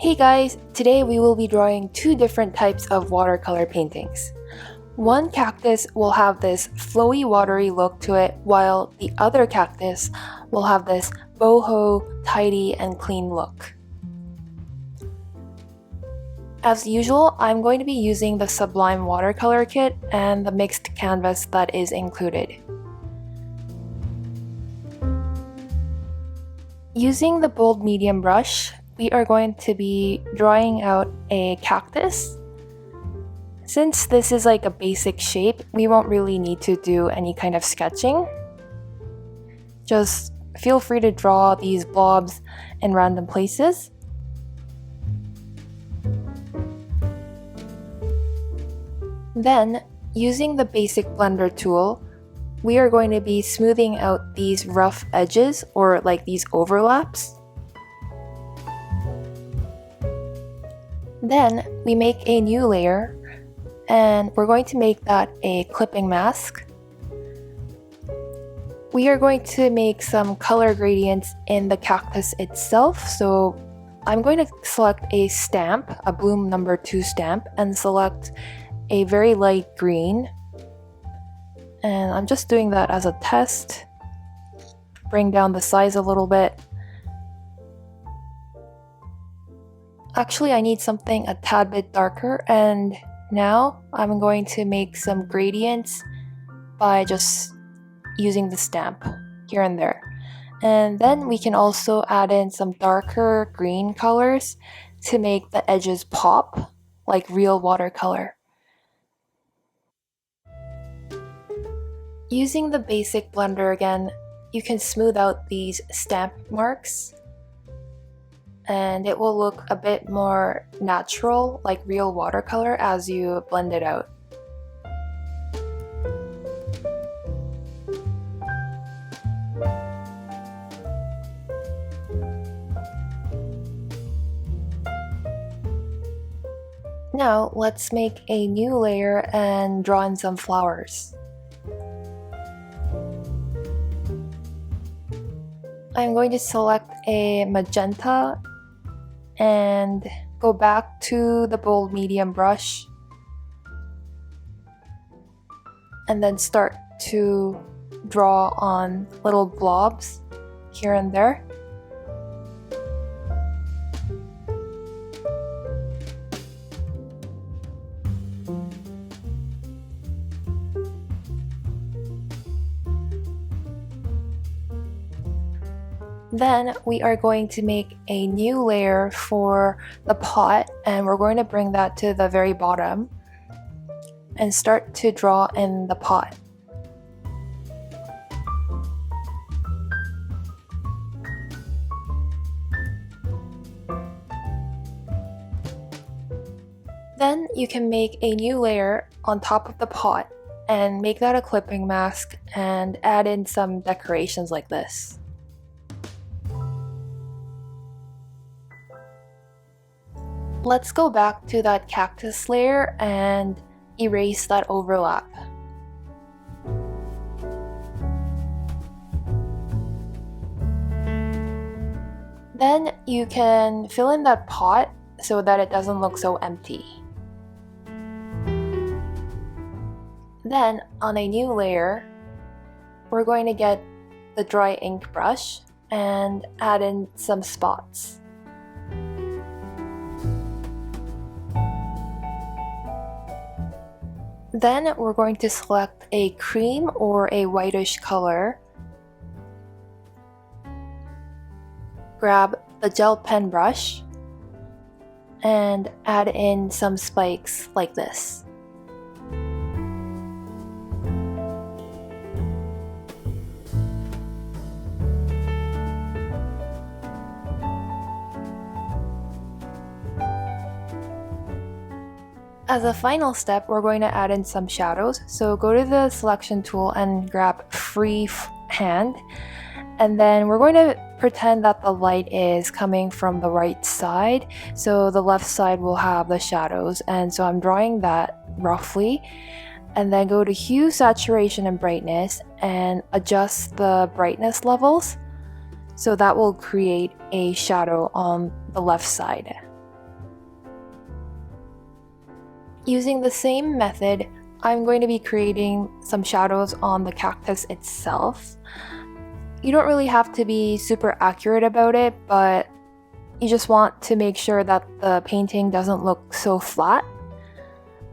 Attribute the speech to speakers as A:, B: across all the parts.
A: Hey guys, today we will be drawing two different types of watercolor paintings. One cactus will have this flowy watery look to it, while the other cactus will have this boho, tidy, and clean look. As usual, I'm going to be using the Sublime watercolor kit and the mixed canvas that is included. Using the bold medium brush, we are going to be drawing out a cactus. Since this is like a basic shape, we won't really need to do any kind of sketching. Just feel free to draw these blobs in random places. Then, using the basic blender tool, we are going to be smoothing out these rough edges or like these overlaps. Then we make a new layer and we're going to make that a clipping mask. We are going to make some color gradients in the cactus itself, so I'm going to select a stamp, a bloom number 2 stamp, and select a very light green. And I'm just doing that as a test. Bring down the size a little bit. Actually, I need something a tad bit darker, and now I'm going to make some gradients by just using the stamp here and there. And then we can also add in some darker green colors to make the edges pop like real watercolor. Using the basic blender again, you can smooth out these stamp marks and it will look a bit more natural, like real watercolor, as you blend it out. Now let's make a new layer and draw in some flowers. I'm going to select a magenta and go back to the bold medium brush and then start to draw on little blobs here and there. Then we are going to make a new layer for the pot, and we're going to bring that to the very bottom and start to draw in the pot. Then you can make a new layer on top of the pot and make that a clipping mask and add in some decorations like this. Let's go back to that cactus layer and erase that overlap. Then you can fill in that pot so that it doesn't look so empty. Then on a new layer, we're going to get the dry ink brush and add in some spots. Then we're going to select a cream or a whitish color. Grab the gel pen brush and add in some spikes like this. As a final step, we're going to add in some shadows. So go to the selection tool and grab free hand. And then we're going to pretend that the light is coming from the right side. So the left side will have the shadows. And so I'm drawing that roughly. And then go to hue, saturation, and brightness and adjust the brightness levels. So that will create a shadow on the left side. Using the same method, I'm going to be creating some shadows on the cactus itself. You don't really have to be super accurate about it, but you just want to make sure that the painting doesn't look so flat.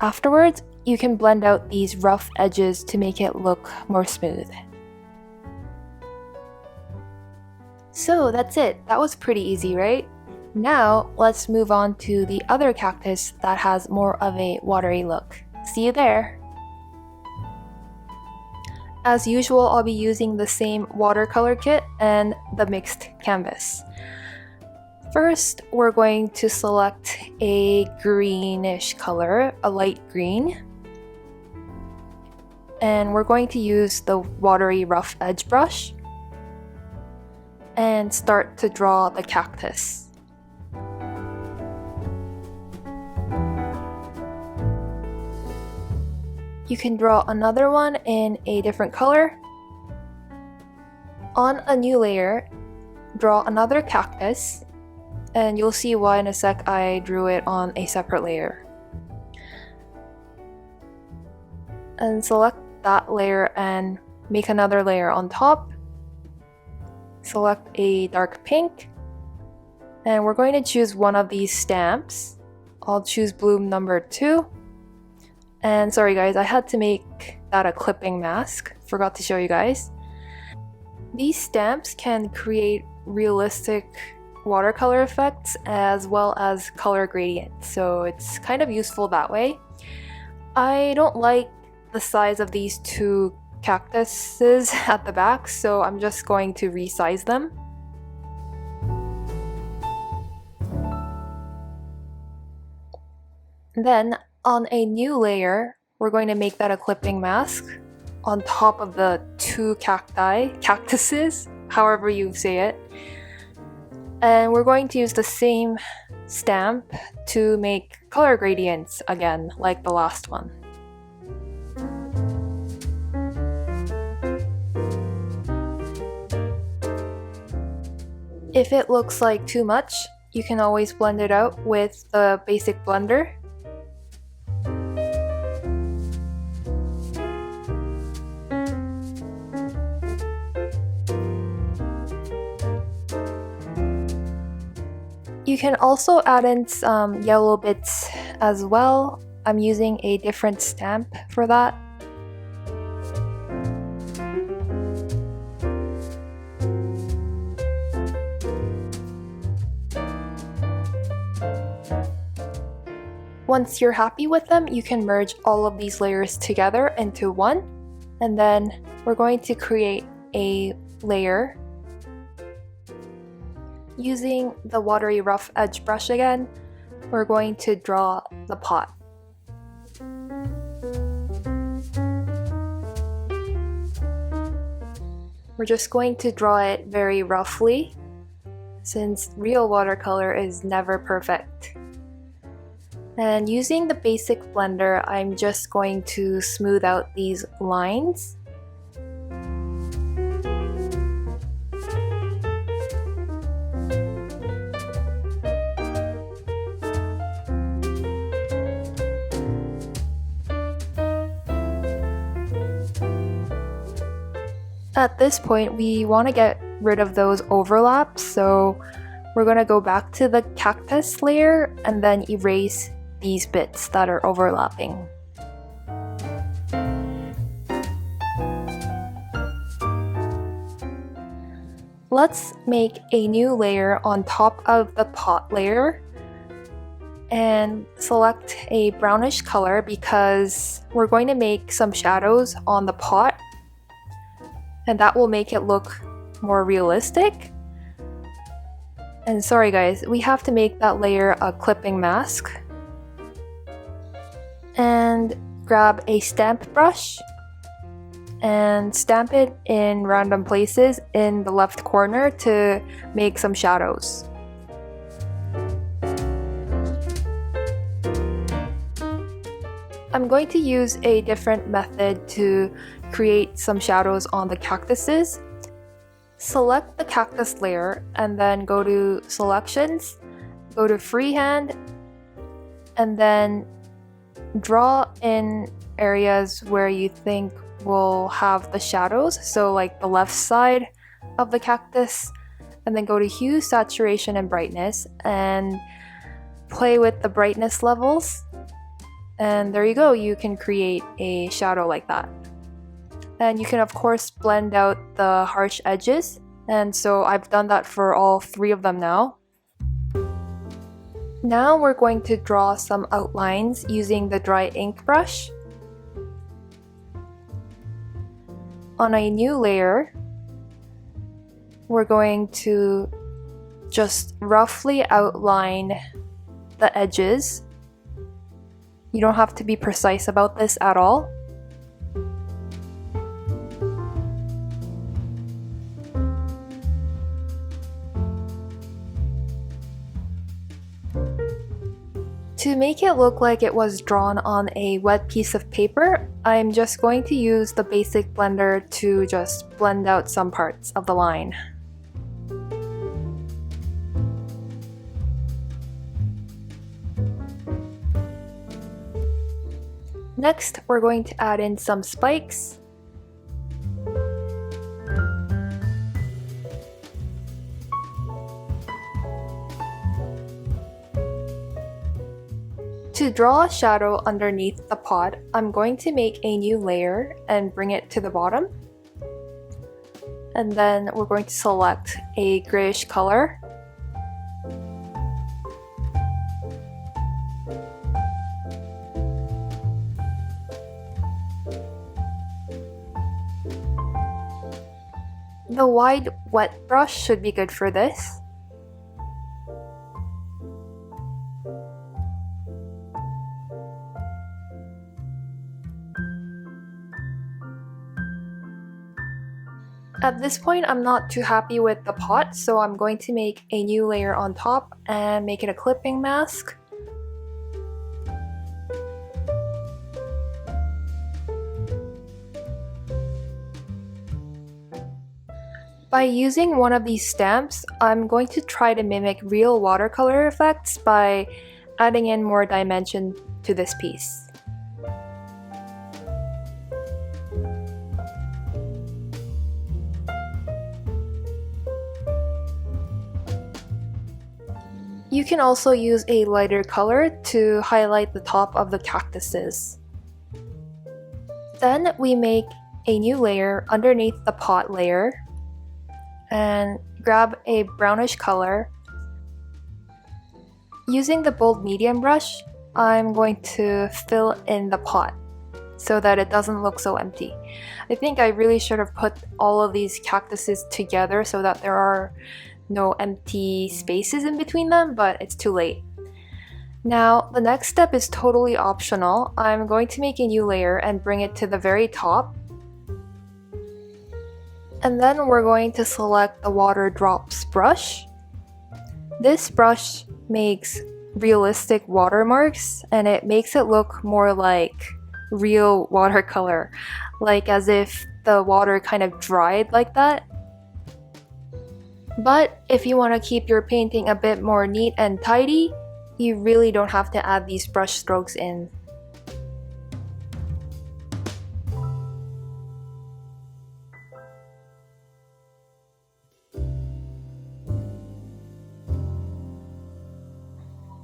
A: Afterwards, you can blend out these rough edges to make it look more smooth. So that's it. That was pretty easy, right? Now, let's move on to the other cactus that has more of a watery look. See you there! As usual, I'll be using the same watercolor kit and the mixed canvas. First, we're going to select a greenish color, a light green. And we're going to use the watery rough edge brush and start to draw the cactus. You can draw another one in a different color. On a new layer, draw another cactus, and you'll see why in a sec I drew it on a separate layer. And select that layer and make another layer on top. Select a dark pink, and we're going to choose one of these stamps. I'll choose bloom number 2. And sorry guys, I had to make that a clipping mask. Forgot to show you guys. These stamps can create realistic watercolor effects as well as color gradients, so it's kind of useful that way. I don't like the size of these two cactuses at the back, so I'm just going to resize them. Then on a new layer, we're going to make that a clipping mask on top of the two cactuses, however you say it. And we're going to use the same stamp to make color gradients again, like the last one. If it looks like too much, you can always blend it out with the basic blender. You can also add in some yellow bits as well. I'm using a different stamp for that. Once you're happy with them, you can merge all of these layers together into one. And then we're going to create a layer. Using the watery rough edge brush again, we're going to draw the pot. We're just going to draw it very roughly, since real watercolor is never perfect. And using the basic blender, I'm just going to smooth out these lines. At this point, we want to get rid of those overlaps, so we're going to go back to the cactus layer and then erase these bits that are overlapping. Let's make a new layer on top of the pot layer and select a brownish color because we're going to make some shadows on the pot, and that will make it look more realistic. And sorry guys, we have to make that layer a clipping mask. And grab a stamp brush and stamp it in random places in the left corner to make some shadows. I'm going to use a different method to create some shadows on the cactuses. Select the cactus layer and then go to Selections, go to Freehand, and then draw in areas where you think will have the shadows, so like the left side of the cactus, and then go to hue, saturation, and brightness and play with the brightness levels, and there you go, you can create a shadow like that. And you can of course blend out the harsh edges, and so I've done that for all 3 of them now. Now we're going to draw some outlines using the dry ink brush. On a new layer, we're going to just roughly outline the edges. You don't have to be precise about this at all. To make it look like it was drawn on a wet piece of paper, I'm just going to use the basic blender to just blend out some parts of the line. Next, we're going to add in some spikes. To draw a shadow underneath the pot, I'm going to make a new layer and bring it to the bottom. And then we're going to select a grayish color. The wide wet brush should be good for this. At this point, I'm not too happy with the pot, so I'm going to make a new layer on top and make it a clipping mask. By using one of these stamps, I'm going to try to mimic real watercolor effects by adding in more dimension to this piece. You can also use a lighter color to highlight the top of the cactuses. Then we make a new layer underneath the pot layer and grab a brownish color. Using the bold medium brush, I'm going to fill in the pot so that it doesn't look so empty. I think I really should have put all of these cactuses together so that there are no empty spaces in between them, but it's too late. Now, the next step is totally optional. I'm going to make a new layer and bring it to the very top. And then we're going to select the water drops brush. This brush makes realistic watermarks and it makes it look more like real watercolor, like as if the water kind of dried like that. But if you want to keep your painting a bit more neat and tidy, you really don't have to add these brush strokes in.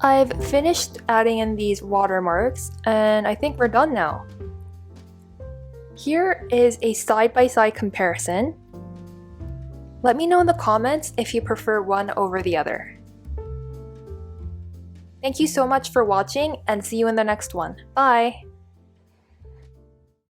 A: I've finished adding in these watermarks and I think we're done now. Here is a side-by-side comparison. Let me know in the comments if you prefer one over the other. Thank you so much for watching and see you in the next one. Bye!